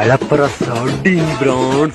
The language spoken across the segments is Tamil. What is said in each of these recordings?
Alapra sardine brown.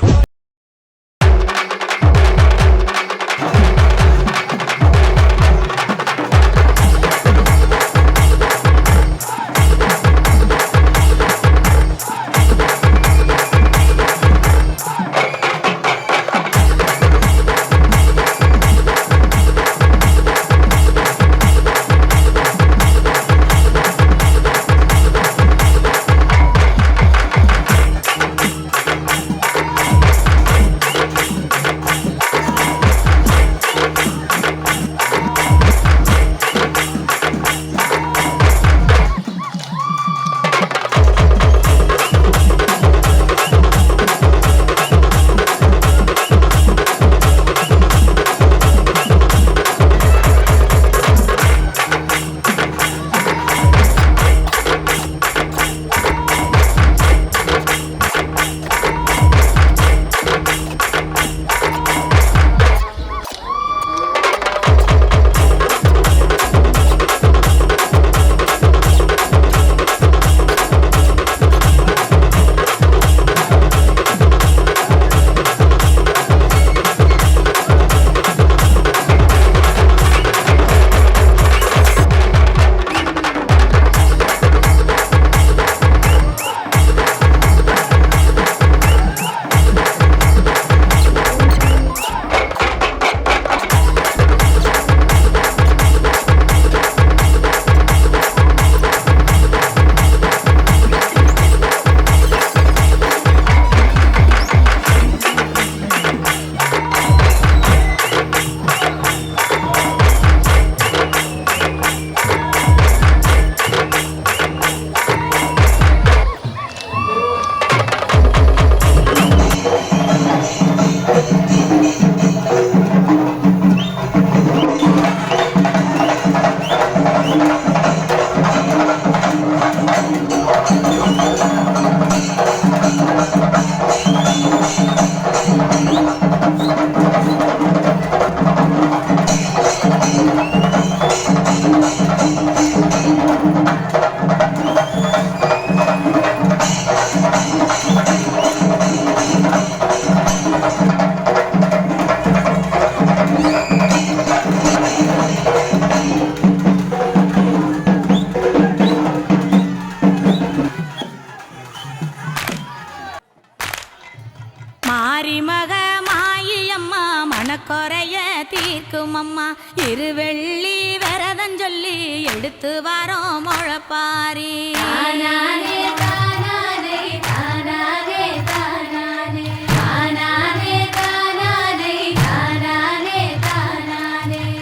மனக்குறைய தீர்க்கும் அம்மா இருவெள்ளி விரதஞ்சொல்லி எடுத்து வரோம் முழப்பாரி.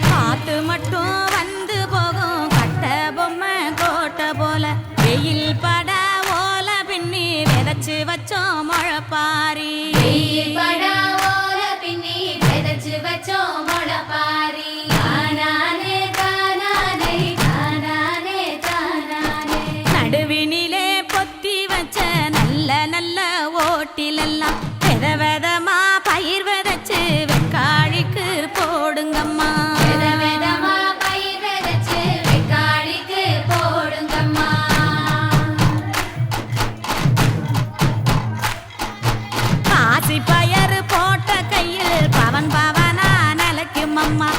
காத்து மட்டும் வந்து போகும் கட்ட பொம்மை கோட்டை போல வெயில் பட ஓல பின்னி விதைச்சு வச்சோம் முழப்பாரி. நடுவினிலே பொத்தி வச்ச நல்ல நல்ல ஓட்டிலெல்லாம் வித விதமா பயிர் விதைச்சு வெக்காளிக்கு போடுங்கம்மா. பாசி பயறு போட்ட கையில் பவன் பவனா நிலைக்கும் அம்மா.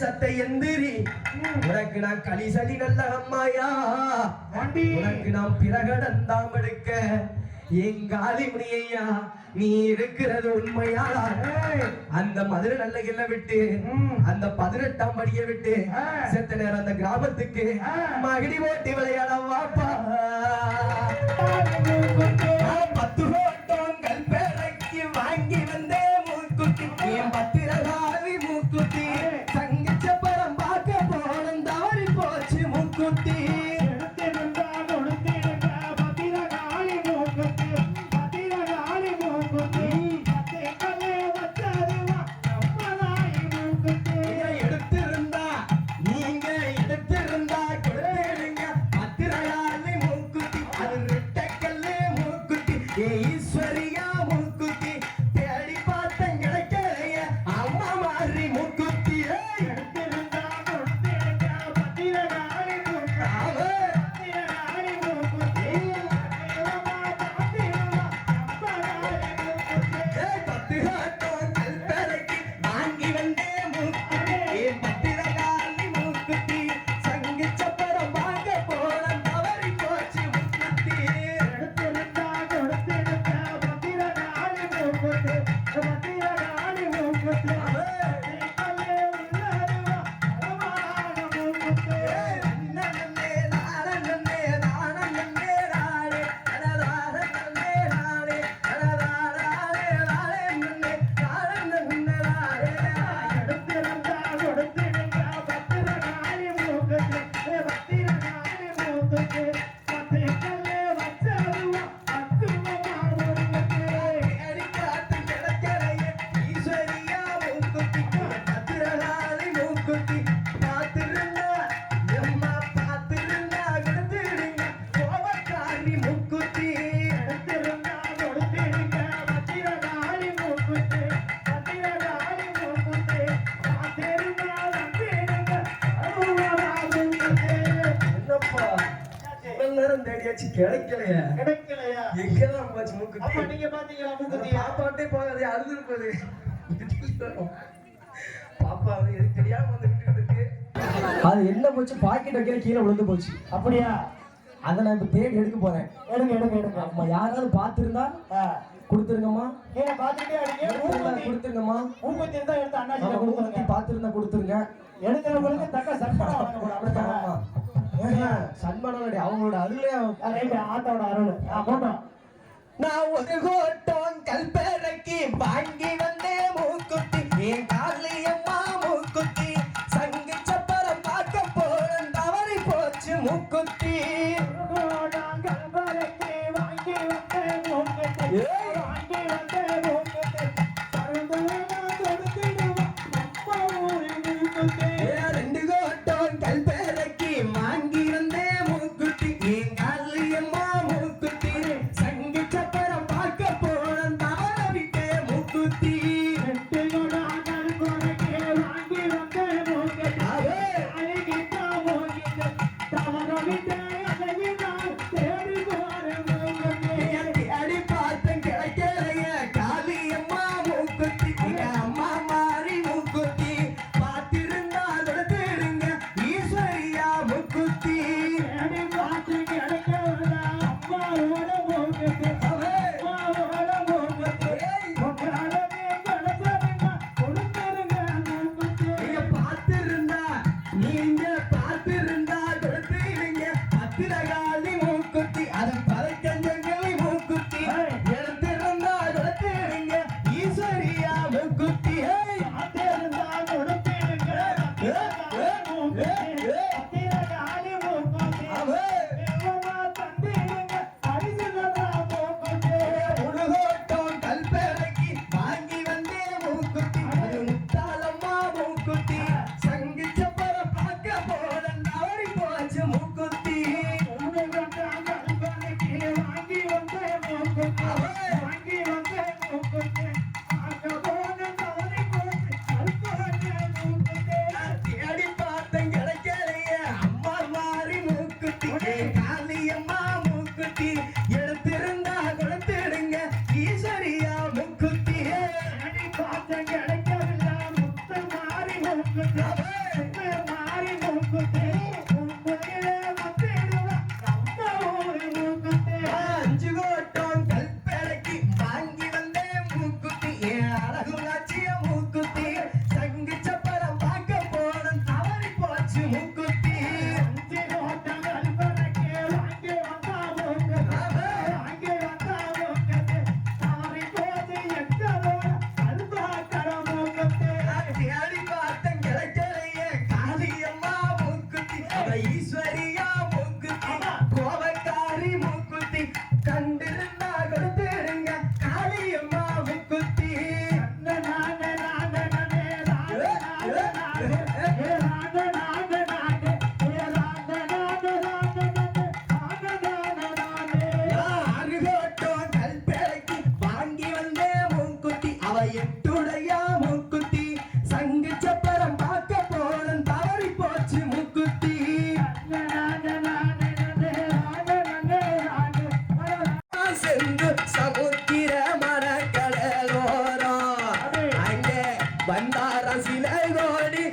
சத்தை எந்திரி உனக்கு நான் களிசடி நல்ல அம்மாயா உனக்கு நான் பிரகடந்தாம் எடுக்க எங்காலி முனியா நீ இருக்கிறது உண்மையா அந்த மதுரை நல்ல கில்ல விட்டு அந்த 18ஆம் படியை விட்டு செத்த நேரம் அந்த கிராமத்துக்கு மகிடி ஓட்டி விளையாட வாப்பா 10 ஓட்டங்கள் பேரைக்கு வாங்கி வந்தே மூக்குத்தி என் 10 ரகாவி மூக்குத்தி தங்கச்ச படம் பார்க்க போனோம் தவறி போச்சு மூக்குத்தி ஈஸ்வரியா மூக்குத்தி தேடி பார்த்தேன் கிடைக்கலையே அம்மா மாறி மூக்குத்தி பத்திரகாளி மூக்குத்தி சங்கு சப்பரம் பார்க்க போன தவறி போச்சு மூக்குத்தி எடுத்திருந்தா கொடுத்திருந்த பத்திரகாளி மூக்குத்தி பத்திரகாளி மூக்குத்தி கிடைக்கலையா கிடைக்கலையா? எங்கதான் போச்சு அப்ப மூக்குத்தி நீங்க பாத்தீங்களா மூக்குத்தி? பாப்பாட்டே போகாது அழுது இருப்பது பாப்பா அது எதுக்கு தெரியாம வந்து விட்டுட்டு இருக்கு அது என்ன போச்சு பாக்கெட் வைக்கிற கீழே விழுந்து போச்சு அப்படியா? அதை நான் இப்ப தேடி எடுக்க போறேன் எடுங்க எடுங்க எடுங்க. அம்மா யாராவது பாத்துருந்தா ஆ. கொடுத்துருங்கம்மா கீழே பாத்துட்டே அடிங்க. மூக்குத்தி கொடுத்துருங்கம்மா மூக்குத்தி இருந்தா எடுத்து அண்ணாச்சிட்ட மூக்குத்தி கொடுத்துருங்க. பாத்துருந்தா கொடுத்துருங்க எடுக்கிறவங்களுக்கு தக்க சன்மானம் வழங்கப்படும். அப்படித்தானே? சன்மானம் அவங்களோட அருளே ரைட்டு, ஆத்தோட அருள். போட்டோம். நான் ஒரு கோட்டம் கல்பரைக்கு வாங்கி வந்தேன் மூக்குத்தி என் காளியம்மா மூக்குத்தி சங்கு சப்பரம் பார்க்க போறேன் தவறி போச்சு மூக்குத்தி நாங்கள் வரைக்கு வாங்கி வந்த மூக்குத்தி. ஏய். வாங்கி வந்த மூக்குத்தி. சரந்தரமா கொடுத்திடுவோம் நம்ம ஊரின் மூக்குத்தி. ரெண்டு கோட்டம் கல்பரைக்கு வாங்கி வந்தேன் மூக்குத்தி என் காளியம்மா மூக்குத்தி சங்கு சப்பரம் பார்க்க போறேன் தவற விட்டேன் மூக்குத்தி எட்டுயோட நாங்கள் வரைக்கு வாங்கி வந்த மூக்குத்தி. அழகிட்ட மூக்குத்தி. தவற விட்டு அழகினால் தேடி போற மூக்குத்தி. அடி பார்த்தேன் கிடைக்கலைய காளியம்மா மூக்குத்தி எங்க அம்மா மாறி மூக்குத்தி பார்த்திருந்தா தேடுங்க ஈஸ்வரியா மூக்குத்தி தேடி பார்த்து கிடைக்கவில்லை அம்மாவோட மூக்குத்தி. அம்மாவோட மூக்குத்தி. உங்களாலே கிடைச்சதுன்னா கொடுத்துருங்க மூக்குத்தி. நீங்க பார்த்திருந்தா கொடுத்துருங்க பத்திரகாளி மூக்குத்தி அதன் பதக்கஞ்சங்களை மூக்குத்தி எழுத்திருந்தா கொடுத்துருங்க ஈஸ்வரியா மூக்குத்தி காத்திருந்தா கொடுத்திருங்க மூக்குத்தி. பத்திரகாளி மூக்குத்தி. வெள்ளமா தந்திருங்க அரிசிலா மூக்குத்தி. உலகோட்டம் கல்பரைக்கு வாங்கி வந்தே மூக்குத்தி அது முத்தாளம்மா மூக்குத்தி சங்கு சப்பரம் பார்க்க போறேன் தவறி போச்சு மூக்குத்தி வாங்கி வந்த மூக்குத்தி. வாங்கி வந்த மூக்குத்தி. பார்க்க போன தவறி போச்சு அறுப்பாங்க மூக்குத்தி. தேடி பார்த்தேன் கிடைக்கலையே அம்மா மாறி மூக்குத்தி காளியம்மா மூக்குத்தி எடுத்திருந்தா கொடுத்துடுங்க ஈஸ்வரியா மூக்குத்தி தேடி பார்த்த கிடைக்கவில்லை முத்து மாறி மூக்குத்தி. முத்து மாறி மூக்குத்தி. உண்மையிலே வந்துடுவோம் நம்ம ஊரு மூக்குத்தி. அஞ்சு கோட்டம் கல்பரைக்கு வாங்கி வந்தேன் மூக்குத்தி என் அழகுலாச்சிய மூக்குத்தி சங்கு சப்பரம் பார்க்க போனேன் தவறி போச்சு மூக்குத்தி அஞ்சு ஓட்டம் கல்பனைக்கு வாங்கி வந்தா மூக்குத்தி. வாங்கி வந்தா மூக்குத்தி. தவறி போச்சு எங்களோட அல்பாக்கட மூக்குத்தி. தேடி பார்த்தேன் கிடைக்கலையே காளியம்மா மூக்குத்தி அவ ஈஸ்வரியா மூக்குத்தி கோபக்காரி மூக்குத்தி கண்டிருந்தா கொடுத்துடுங்க காளியம்மா மூக்குத்தி ஆறு கோட்டம் கல்பேரைக்கு வாங்கி வந்தேன் மூக்குத்தி அவ எட்டுடையா மூக்குத்தி சங்கு சப்பரம் பார்க்க போனேன் தவறி போச்சு மூக்குத்தி சென்று சமுத்திர மரக்கடலோரம் அங்கே வந்தார சில கோடி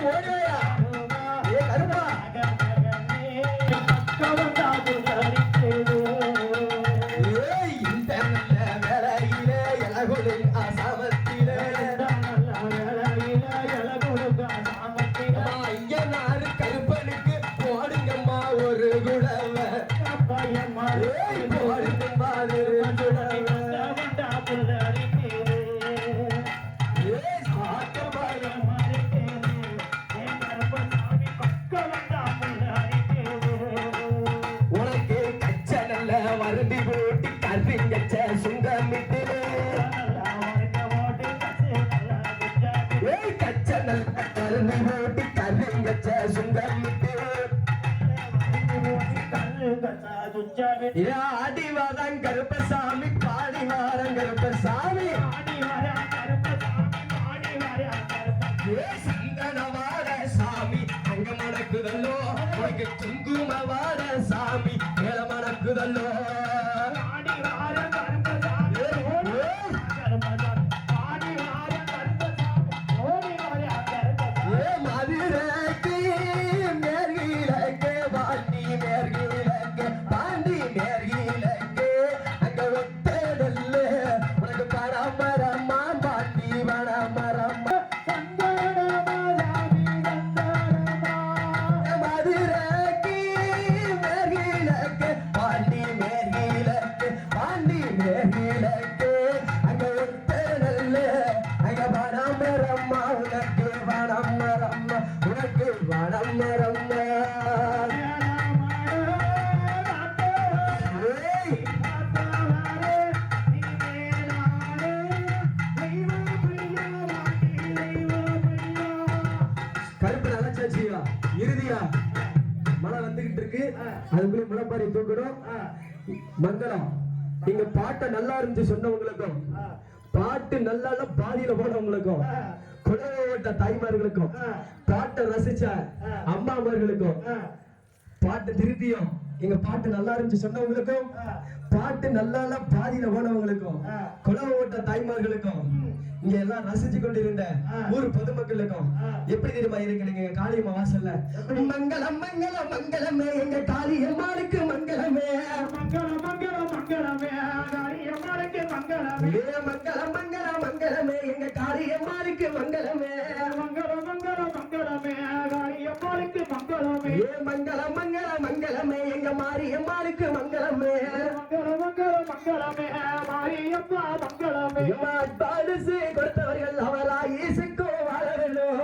ஓடியா ஏ கருப்பா ஏய் இந்த நல்ல வேலையிலே இலகுலை அசாமத்திலே ஐயனாரு கருப்பனுக்கு போடுங்கம்மா ஒரு குடவ ஏய் போடுங்கம்மா ஒரு குடவ ஏய் சாக்கபாயம் உனக்கு கச்ச நல்ல வருந்தி போட்டு கருங்கச்ச சுங்கமிட்டு ஏய் கச்ச நல்ல வருந்தி போட்டு கருங்கச்ச சுங்கமிட்டு ஆடிவாதான் கருப்பசாமி பாடிவாரம் கருப்பசாமி ஏ சந்தனவாட சாமி அங்க மணக்குதல்லோ உனக்கு குங்குமவாட சாமி மேல மணக்குதல்லோ ஏ மதுரைக்கு மேற்கிழக்கு பாண்டி மேற்கிழக்கு பாண்டி மேற்கிழக்கு அங்க ஒத்ததல்ல உனக்கு பரமரம்மா பாண்டி பரமரம்மா மதுரைக்கு மேற்கிழக்கு பாண்டி மேற்கிழக்கு பாண்டி மேற்கிழக்கு அங்க ஒத்ததல்ல அங்க பரமரம்மா உனக்கு பரமரம்மா உனக்கு பரமரம்மா ஏய் கருப்பு நினைச்சாச்சியா இறுதியா மழை வந்துகிட்டு இருக்கு அதுக்குள்ள முளைப்பாரி தூக்கணும் மங்களம் நீங்க பாட்டை நல்லா இருந்துச்சு சொன்னவங்களுக்கும் பாட்டு நல்லா இல்ல பாதியில போனவங்களுக்கும் குழந்தை ஓட்ட தாய்மார்களுக்கும் பாட்டை ரசிச்ச அம்மாமார்களுக்கும் பாட்டு திருப்பியும் எங்க பாட்டு நல்லா இருந்துச்சு சொன்னவங்களுக்கும் பாட்டு நல்லா இல்ல பாதியில போனவங்களுக்கும் குழந்தை ஓட்ட தாய்மார்களுக்கும் இங்க எல்லாம் ரசிச்சு கொண்டிருந்த ஊர் பொதுமக்களுக்கும் எப்படி தெரியுமா இருக்கிறீங்க காளியம்மா வாசல்ல மங்களம் மங்களம் மங்களமே எங்க காளியம்மாளுக்கு மங்களமே மங்களம் மங்களம் மங்களமே காளியம்மாளுக்கு மங்களமே ஏ மங்களம் மங்களம் மங்களமே எங்க காளியம்மாளுக்கு மங்களமே மங்களம் மங்களம் மங்களமே காளியம்மாளுக்கு மங்களமே ஏ மங்களம் மங்களம் மங்களமே எங்க மாரியம்மாளுக்கு மங்களமே மங்களம் மங்களம் மங்களமே மாரியம்மா மங்களமே பரிசு கொடுத்தவர்கள் அவராயேசுக்கோ வாழவேணும்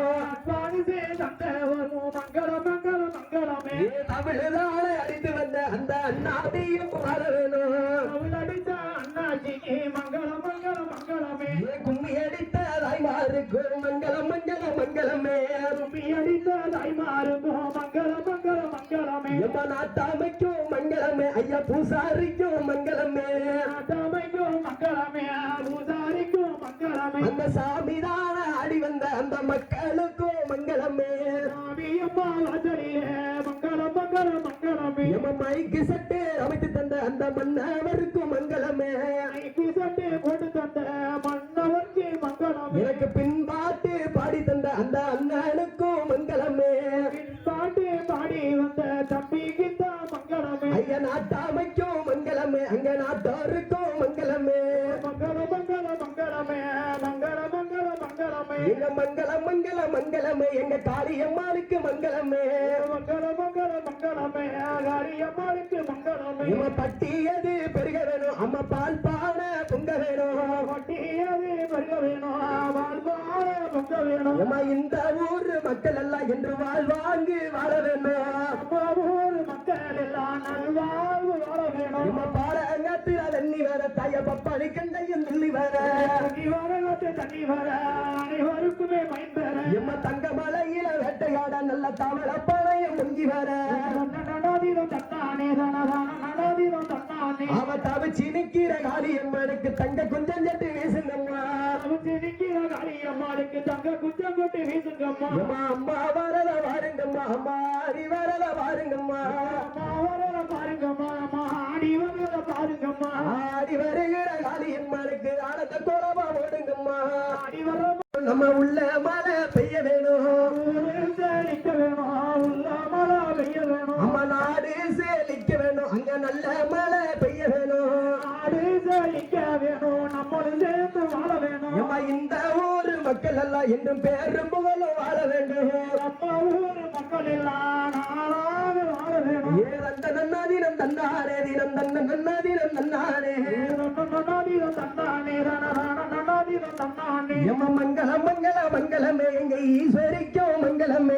பாரிசே தந்தவரும் மங்களம் மங்களம் மங்களமே ஏ தமிழ்நாடு அடித்து வந்த அந்த அண்ணாடியும் வாழவேணும் அவள் அடித்த அண்ணாஜிக்கு மங்களம் மங்களம் மங்களமே ஏ கும்மி அடித்த தாய்மாருக்கு மங்களம் மங்களம் மங்களமே கும்மி அடித்த தாய்மாருமோ மங்களம் மங்களம் மங்களமே எம்ம நாட்டாமைக்கும் மங்களமே ஐயா பூசாரிக்கும் மங்களமே நாட்டாமைக்கும் மங்களமே பூசாரிக்கும் மங்களமே அந்த சாமிதான ஆடி வந்த அந்த மக்களுக்கும் மங்களமே சாமியம்மா வாசலிலே மங்களம் மங்களம் மங்களமே எம்ம மைக்கு சட்டு அமைத்து தந்த அந்த மன்னவருக்கும் மங்களமே மைக்கு சட்டை போட்டு தந்த மன்னவர்க்கு மங்களமே எனக்கு பின்பாட்டு பாடி தந்த அந்த அண்ணனுக்கும் மங்களமே பாட்டு பாடி வந்த தம்பிக்கு தான் மங்களமே ஐயா நாட்டாமைக்கும் மங்களமே அங்க நாட்டோருக்கும் மங்களமே மங்களம் மங்களம் மங்களமே மங்களம் மங்களம் மங்களமே எங்க மங்களம் மங்களம் மங்களமே எங்க காளியம்மாளுக்கு மங்களமே மங்களம் மங்களம் மங்களமே காளியம்மாளுக்கு மங்களமே நம்ம பட்டியது பெருக வேணும் அம்மா பால் பான பொங்க வேணும் பட்டியது பெருக வேணும் வாழ்வாழ பொங்க வேணும் அம்மா இந்த ஊர் மக்கள் எல்லாம் என்று வாழ்வாங்கு வாழ வேணும் நம்ம ஊர் மக்கள் எல்லாம் நல்வாழ்வு வாழ வேணும் அம்மா பாடங்கத்துல தண்ணி வர தாய பப்பாளி கண்டையும் துள்ளி வர தண்ணி வர தண்ணி வர அனைவருக்குமே பயன்பெற எம்ம தங்க மலையில வேட்டையாட நல்ல தவள பழையம் முங்கி வர நடாதீரம் தன்னானே நடாதீரம் தன்னானே அவ தவிச்சு நிக்கிற காளியம்மனுக்கு தங்க குஞ்சம் சட்டு வீசுங்கம்மா நிக்கிற காளியம்மாளுக்கு தங்க குஞ்சம் கொட்டி வீசுங்கம்மா அம்மா அம்மா வரத வாருங்கம்மா அம்மா அடி வரத வாருங்கம்மா அம்மா வரல பாருங்கம்மா அம்மா ஆடி வரல பாருங்கம்மா ஆடி வருகிற காளியம்மனுக்கு ஆனந்த கோலமா ஓடுங்கம்மா ஆடி வர நம்ம உள்ள மழை பெய்ய வேணும் நல்ல மழை பெய்ய வேணும் நாடு செழிக்க வேணும் நம்மளும் சேர்ந்து வாழ வேணும் ஏம்மா இந்த ஊரு மக்கள் எல்லாம் என்றும் பேரும் புகழும் வாழ வேண்டும் நம்ம ஊர் மக்கள் எல்லாம் நாளாக வாழ வேணும் ஏ தந்த நன்னா தினம் தன்னாரே தினம் தன்ன நன்னா தினம் தன்னாரே ஏம்மா மங்களம் மங்கள மங்களமே எங்க ஈஸ்வரிக்கும் மங்களமே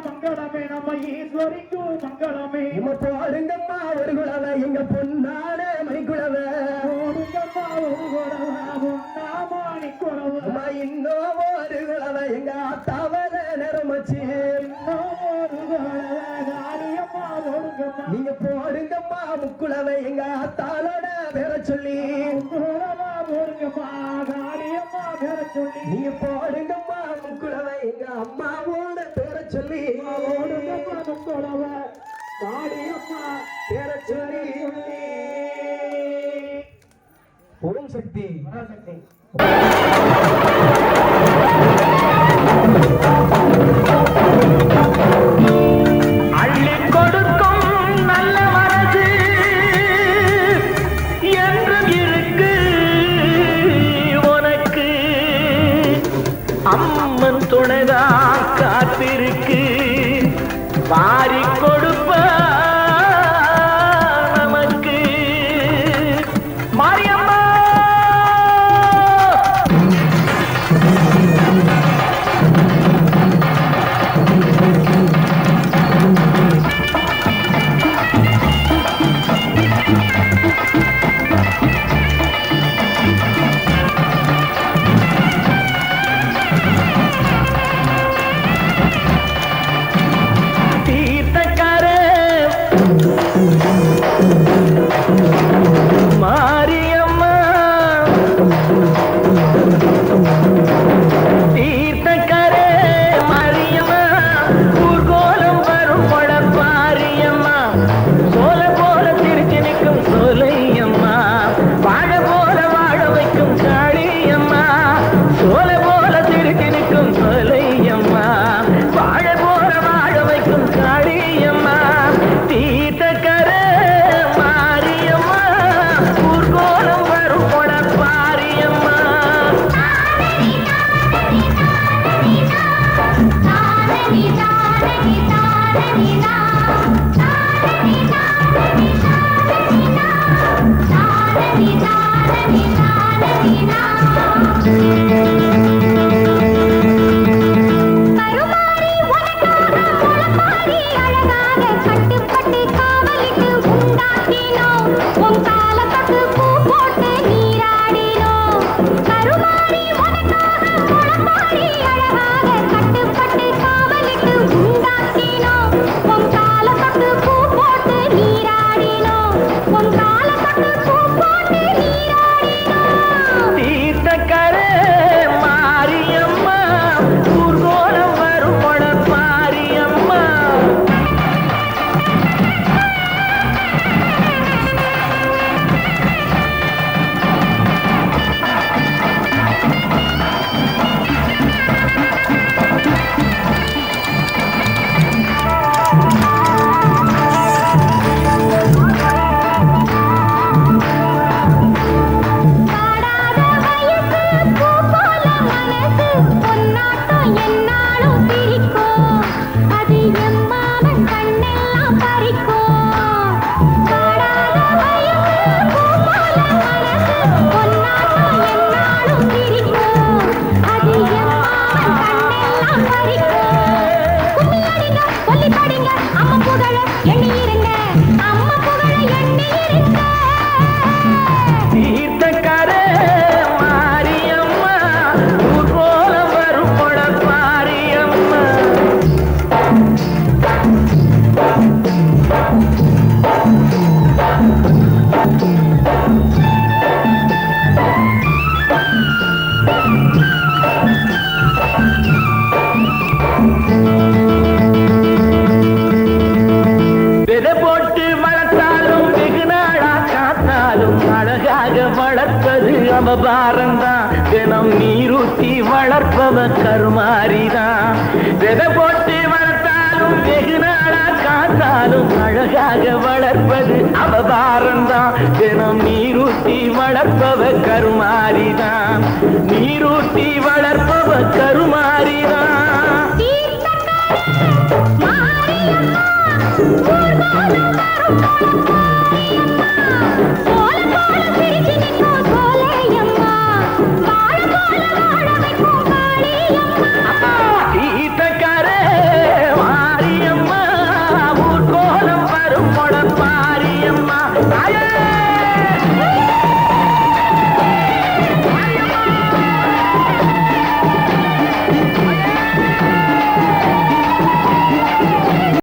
மங்களமே நம்ம ஈஸ்வரிக்கும் மங்களமே ஏம்மா போடுங்கம்மா ஒரு குலவை எங்க பொன்னாட மணிக்குலவை போடுங்கம்மா ஒரு குலவை பொன்னாமணி குலவை அம்மா இன்னும் ஒரு குலவை எங்க தவற நிறமச்சு இன்னும் ஒரு குலவை காரியம்மா போடுங்கம்மா நீங்க போடுங்கம்மா முக்குலவை எங்க தாளோட பேர சொல்லி குலவா போடுங்கம்மா காரியம்மா பேர சொல்லி நீங்க போடுங்கம்மா முக்குலவை எங்க அம்மாவோட பேர சொல்லி போடுங்கம்மா குலவை காரியம்மா பேர சொல்லி ஓம் சக்தி பராசக்தி அள்ளி கொடுக்கும் நல்ல மனது என்றும் இருக்கு உனக்கு அம்மன் துணைதா காத்திருக்கு வாரி கொடுப்ப நமக்கு மாரியம்மா மாரியம்மா தீர்த்தக்கரே மாரியம்மா ஊர்கோலம் வரும் பழப்பாரியம்மா சோல போல திருச்சி நிற்கும் சோலையம்மா வாழ போல வாழ வைக்கும் காளியம்மா சோல போல திருச்சி நிற்கும் சோலையம்மா வாழ போல வாழ வைக்கும் காளியம்மா தீர்த்தக்கரே மாரியம்மா ஊர்கோலம் வரும் பழப்பாரியம்மா தீர்த்தக்கரே மாரியம்மா ஊர்கோலம் வரும் பழப்பாரியம்மா தீர்த்தக்கரே மாரியம்மா ஊர்கோலம் வரும் பழப்பாரியம்மா விதை போட்டு வளர்த்தாலும் வெகு நாளா காத்தாலும் அழகாக வளர்ப்பது அவபாரம்தான் தினம் நீரூத்தி வளர்ப்பவ கருமாரிதான் விதை போட்டு வளர்த்தாலும் வெகு நாளா காத்தாலும் வளர்த்தாலும் அழகாக வளர்ப்பது அவதாரம்தான். தினம் நீரூட்டி வளர்ப்பவ கருமாரிதான், நீரூட்டி வளர்ப்பவ கருமாரிதான்.